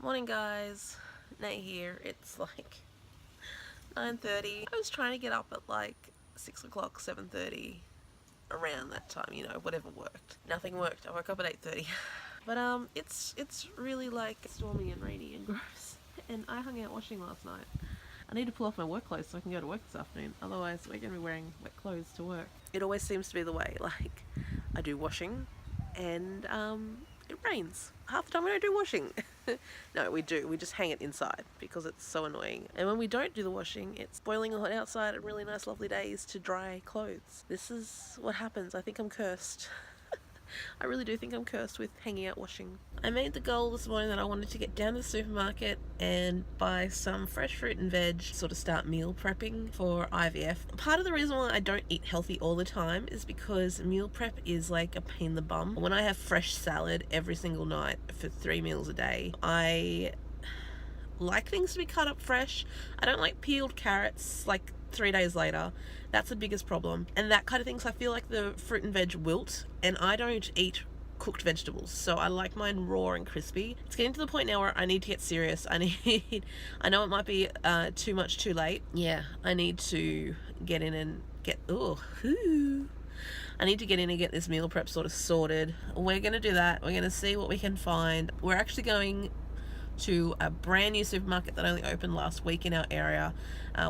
Morning guys, Nate here. It's like 9:30. I was trying to get up at like 6 o'clock, 7:30, around that time, whatever worked. Nothing worked. I woke up at 8:30. But it's really like stormy and rainy and gross. And I hung out washing last night. I need to pull off my work clothes so I can go to work this afternoon. Otherwise, we're going to be wearing wet clothes to work. It always seems to be the way. Like, I do washing and it rains. Half the time we don't do washing. No, we do. We just hang it inside because it's so annoying. And when we don't do the washing, it's boiling hot outside and really nice, lovely days to dry clothes. This is what happens. I think I'm cursed. I really do think I'm cursed with hanging out washing. I made the goal this morning that I wanted to get down to the supermarket and buy some fresh fruit and veg, sort of start meal prepping for IVF. Part of the reason why I don't eat healthy all the time is because meal prep is like a pain in the bum. When I have fresh salad every single night for 3 meals a day, I like things to be cut up fresh. I don't like peeled carrots like 3 days later. That's the biggest problem. And that kind of thing, so I feel like the fruit and veg wilt, and I don't eat cooked vegetables, so I like mine raw and crispy. It's getting to the point now where I need to get serious. I know it might be too much too late. Yeah, I need to get in and get, I need to get in and get this meal prep sort of sorted. We're going to do that. We're going to see what we can find. We're actually going to a brand new supermarket that only opened last week in our area.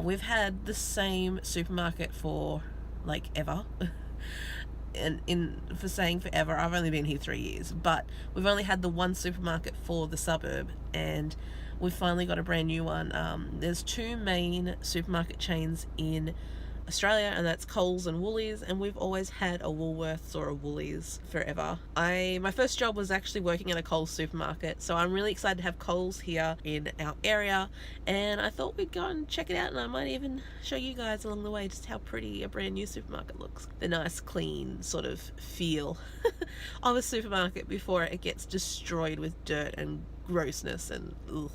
We've had the same supermarket for like ever. And for saying forever, I've only been here 3 years, but we've only had the one supermarket for the suburb, and we've finally got a brand new one. There's 2 main supermarket chains in Australia, and that's Coles and Woolies, and we've always had a Woolworths or a Woolies forever. My first job was actually working at a Coles supermarket, so I'm really excited to have Coles here in our area, and I thought we'd go and check it out, and I might even show you guys along the way just how pretty a brand new supermarket looks. The nice clean sort of feel of a supermarket before it gets destroyed with dirt and grossness and ugh.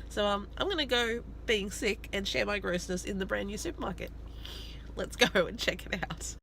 So I'm gonna go being sick and share my grossness in the brand new supermarket. Let's go and check it out.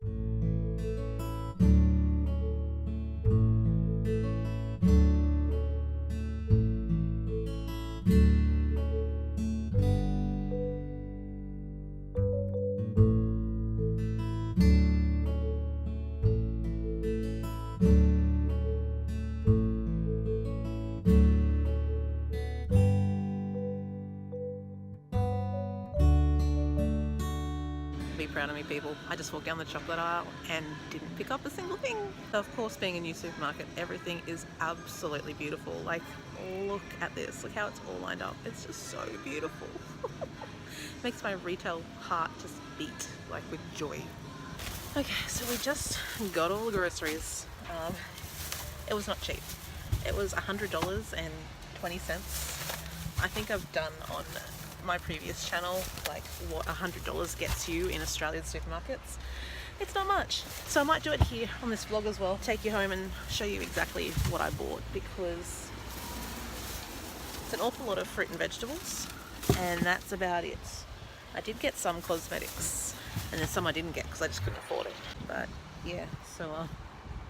Be proud of me, people. I just walked down the chocolate aisle and didn't pick up a single thing. So of course, being a new supermarket, everything is absolutely beautiful. Like, look at this. Look how it's all lined up. It's just so beautiful. Makes my retail heart just beat like with joy. Okay, so we just got all the groceries. It was not cheap. It was $100.20. I think I've done on my previous channel like what $100 gets you in Australian supermarkets. It's not much, so I might do it here on this vlog as well, take you home and show you exactly what I bought, because it's an awful lot of fruit and vegetables, and that's about it. I did get some cosmetics, and there's some I didn't get because I just couldn't afford it, but yeah, so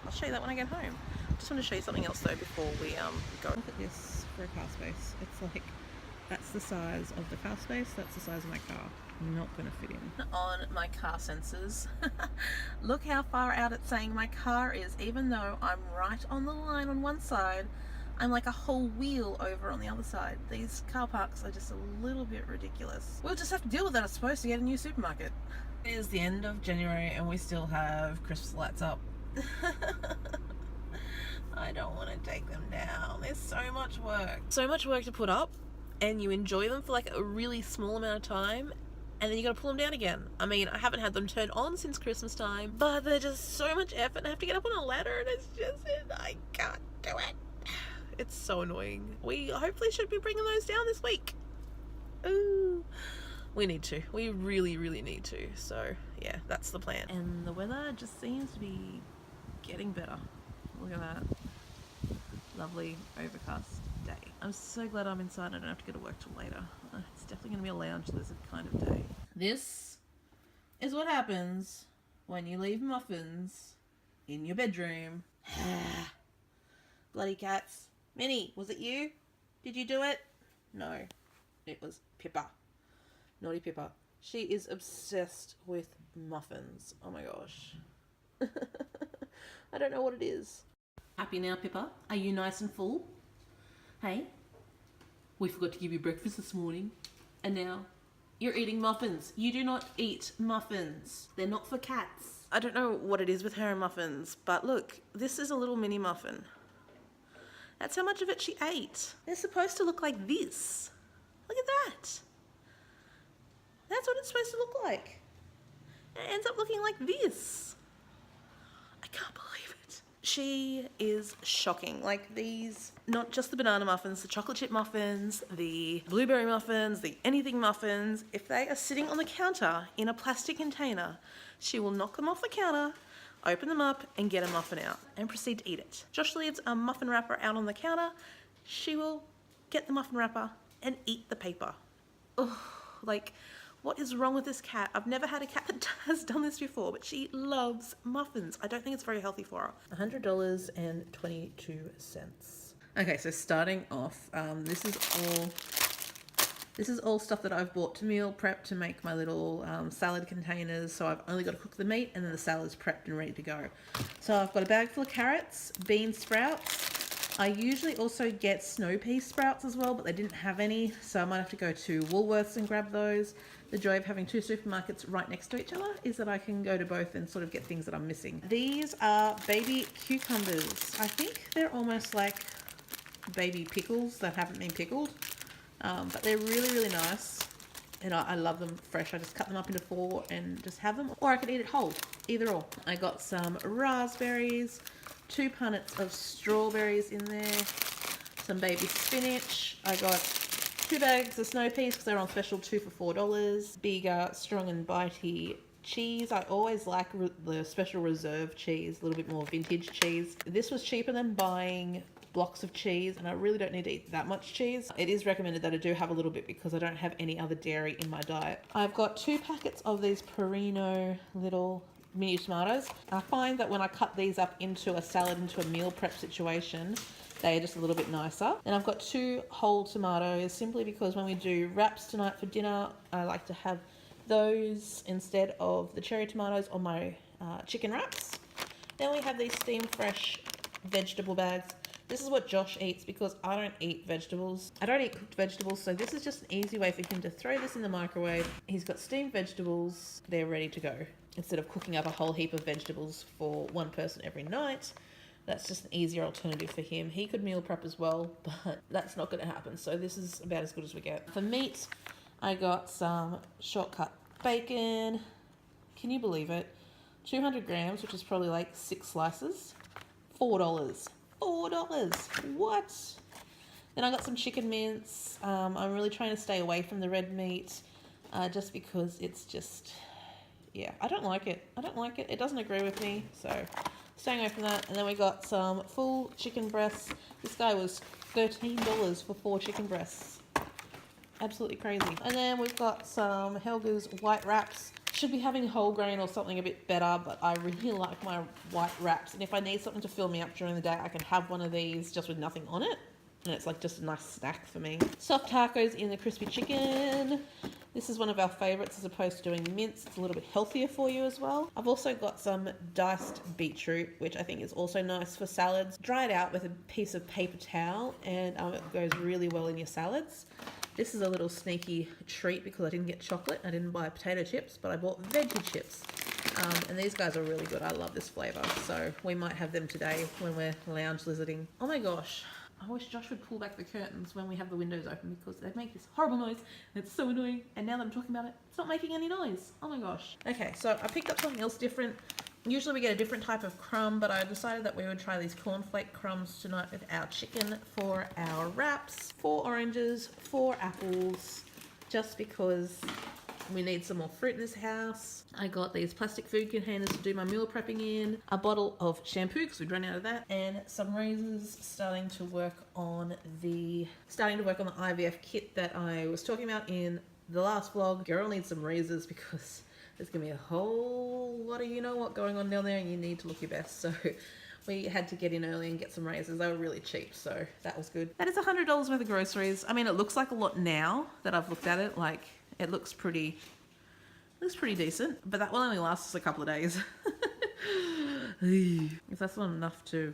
I'll show you that when I get home. Just want to show you something else though before we go. Look at this for a car space. It's like, that's the size of the car space, that's the size of my car. Not gonna fit in. On my car sensors, look how far out it's saying my car is, even though I'm right on the line on one side, I'm like a whole wheel over on the other side. These car parks are just a little bit ridiculous. We'll just have to deal with that, I suppose, to get a new supermarket. It is the end of January and we still have Christmas lights up. I don't want to take them down. There's so much work. So much work to put up, and you enjoy them for like a really small amount of time, and then you gotta pull them down again. I mean, I haven't had them turned on since Christmas time, but they're just so much effort, and I have to get up on a ladder, and it's just, I can't do it. It's so annoying. We hopefully should be bringing those down this week. Ooh, we need to. We really, really need to. So yeah, that's the plan. And the weather just seems to be getting better. Look at that. Lovely overcast day. I'm so glad I'm inside. I don't have to go to work till later. It's definitely going to be a lounge lizard kind of day. This is what happens when you leave muffins in your bedroom. Bloody cats. Minnie, was it you? Did you do it? No. It was Pippa. Naughty Pippa. She is obsessed with muffins. Oh my gosh. I don't know what it is. Happy now, Pippa? Are you nice and full? Hey? We forgot to give you breakfast this morning. And now you're eating muffins. You do not eat muffins. They're not for cats. I don't know what it is with her and muffins, but look, this is a little mini muffin. That's how much of it she ate. They're supposed to look like this. Look at that. That's what it's supposed to look like. And it ends up looking like this. I can't believe it. She is shocking. Like these, not just the banana muffins, the chocolate chip muffins, the blueberry muffins, the anything muffins, if they are sitting on the counter in a plastic container, she will knock them off the counter, open them up and get a muffin out and proceed to eat it. Josh leaves a muffin wrapper out on the counter. She will get the muffin wrapper and eat the paper. Ugh, like, what is wrong with this cat? I've never had a cat that has done this before, but she loves muffins. I don't think it's very healthy for her. $100.22. Okay, so starting off, this is all stuff that I've bought to meal prep to make my little salad containers. So I've only got to cook the meat and then the salad's prepped and ready to go. So I've got a bag full of carrots, bean sprouts. I usually also get snow pea sprouts as well, but they didn't have any. So I might have to go to Woolworths and grab those. The joy of having two supermarkets right next to each other is that I can go to both and sort of get things that I'm missing. These are baby cucumbers. I think they're almost like baby pickles that haven't been pickled. But they're really, really nice. And I love them fresh. I just cut them up into 4 and just have them. Or I could eat it whole, either or. I got some raspberries, 2 punnets of strawberries in there, some baby spinach. I got 2 bags of snow peas because they're on special, 2 for $4. Bigger, strong and bitey cheese. I always like the special reserve cheese, a little bit more vintage cheese. This was cheaper than buying blocks of cheese, and I really don't need to eat that much cheese. It is recommended that I do have a little bit because I don't have any other dairy in my diet. I've got 2 packets of these Perino little mini tomatoes. I find that when I cut these up into a salad, into a meal prep situation, they are just a little bit nicer. And I've got 2 whole tomatoes simply because when we do wraps tonight for dinner, I like to have those instead of the cherry tomatoes on my chicken wraps. Then we have these steam fresh vegetable bags. This is what Josh eats because I don't eat vegetables. I don't eat cooked vegetables, so this is just an easy way for him to throw this in the microwave. He's got steamed vegetables. They're ready to go. Instead of cooking up a whole heap of vegetables for one person every night, that's just an easier alternative for him. He could meal prep as well, but that's not going to happen. So this is about as good as we get. For meat, I got some shortcut bacon. Can you believe it? 200 grams, which is probably like 6 slices. $4. $4. What? Then I got some chicken mince. I'm really trying to stay away from the red meat just because it's just, yeah, I don't like it. I don't like it. It doesn't agree with me, so staying away from that. And then we got some full chicken breasts. This guy was $13 for 4 chicken breasts. Absolutely crazy. And then we've got some Helga's white wraps. Should be having whole grain or something a bit better, but I really like my white wraps. And if I need something to fill me up during the day, I can have one of these just with nothing on it. And it's like just a nice snack for me. Soft tacos in the crispy chicken. This is one of our favorites as opposed to doing mince. It's a little bit healthier for you as well. I've also got some diced beetroot, which I think is also nice for salads. Dry it out with a piece of paper towel and it goes really well in your salads. This is a little sneaky treat because I didn't get chocolate. I didn't buy potato chips, but I bought veggie chips. And these guys are really good. I love this flavour. So we might have them today when we're lounge lizarding. Oh my gosh. I wish Josh would pull back the curtains when we have the windows open because they make this horrible noise and it's so annoying. And now that I'm talking about it, it's not making any noise. Oh my gosh. Okay, so I picked up something else different. Usually we get a different type of crumb, but I decided that we would try these cornflake crumbs tonight with our chicken for our wraps. 4 oranges, 4 apples, just because we need some more fruit in this house. I got these plastic food containers to do my meal prepping in, a bottle of shampoo because we'd run out of that, and some razors. Starting to work on the IVF kit that I was talking about in the last vlog. Girl needs some razors because there's gonna be a whole lot of you know what going on down there and you need to look your best. So We had to get in early and get some razors. They were really cheap, so that was good. That is $100 worth of groceries. I mean, it looks like a lot now that I've looked at it. Like, it looks pretty decent, but that will only last us a couple of days. If that's not enough to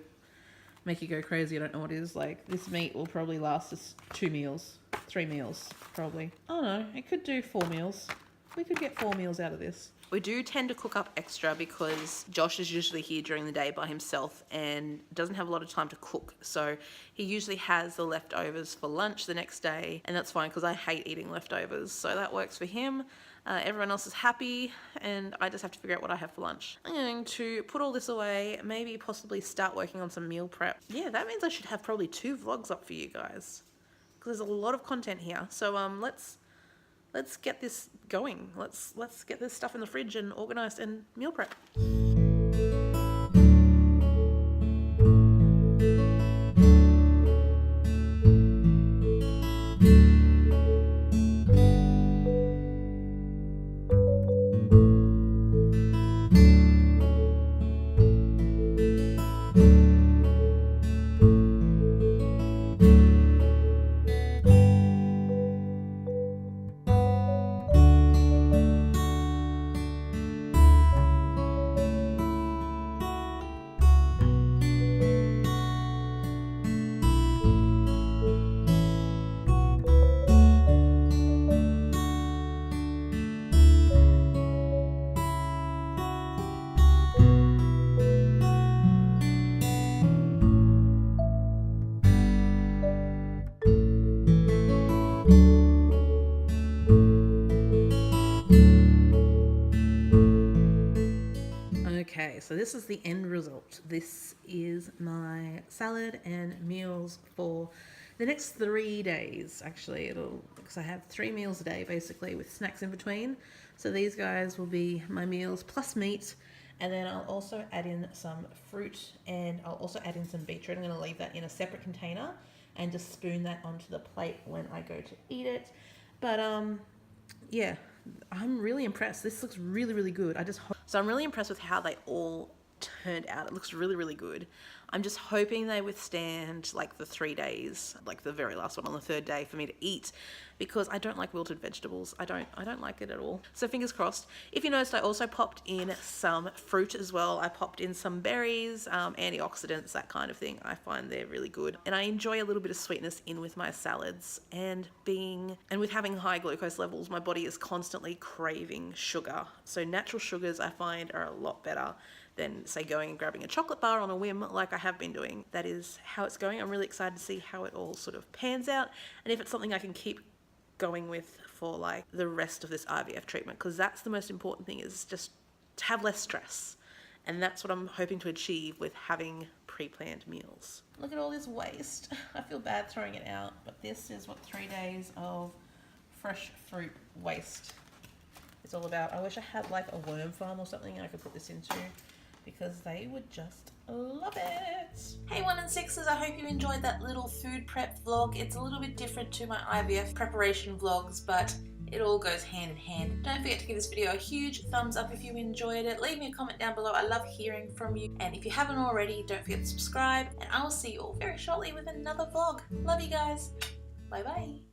make you go crazy, I don't know what is. Like, this meat will probably last us 2 meals, 3 meals, probably. Oh no, it could do 4 meals. We could get 4 meals out of this. We do tend to cook up extra because Josh is usually here during the day by himself and doesn't have a lot of time to cook. So he usually has the leftovers for lunch the next day, and that's fine because I hate eating leftovers. So that works for him. Everyone else is happy, and I just have to figure out what I have for lunch. I'm going to put all this away, maybe possibly start working on some meal prep. Yeah, that means I should have probably 2 vlogs up for you guys because there's a lot of content here. So let's get this going. Let's get this stuff in the fridge and organized and meal prep. Okay, so this is the end result. This is my salad and meals for the next 3 days, actually. Because I have 3 meals a day, basically, with snacks in between. So these guys will be my meals plus meat. And then I'll also add in some fruit, and I'll also add in some beetroot. I'm going to leave that in a separate container and just spoon that onto the plate when I go to eat it. But yeah, I'm really impressed. This looks really, really good. So I'm really impressed with how they all turned out. It looks really, really good. I'm just hoping they withstand like the 3 days, like the very last one on the 3rd day for me to eat, because I don't like wilted vegetables. I don't like it at all. So fingers crossed. If you noticed, I also popped in some fruit as well. I popped in some berries, antioxidants, that kind of thing. I find they're really good. And I enjoy a little bit of sweetness in with my salads, and with having high glucose levels, my body is constantly craving sugar. So natural sugars I find are a lot better than, say, going and grabbing a chocolate bar on a whim like I have been doing. That is how it's going. I'm really excited to see how it all sort of pans out, and if it's something I can keep going with for like the rest of this IVF treatment, because that's the most important thing, is just to have less stress. And that's what I'm hoping to achieve with having pre-planned meals. Look at all this waste. I feel bad throwing it out, but this is what 3 days of fresh fruit waste is all about. I wish I had like a worm farm or something I could put this into, because they would just love it. Hey 1 and 6s, I hope you enjoyed that little food prep vlog. It's a little bit different to my IVF preparation vlogs, but it all goes hand in hand. Don't forget to give this video a huge thumbs up if you enjoyed it. Leave me a comment down below. I love hearing from you. And if you haven't already, don't forget to subscribe, and I will see you all very shortly with another vlog. Love you guys. Bye bye.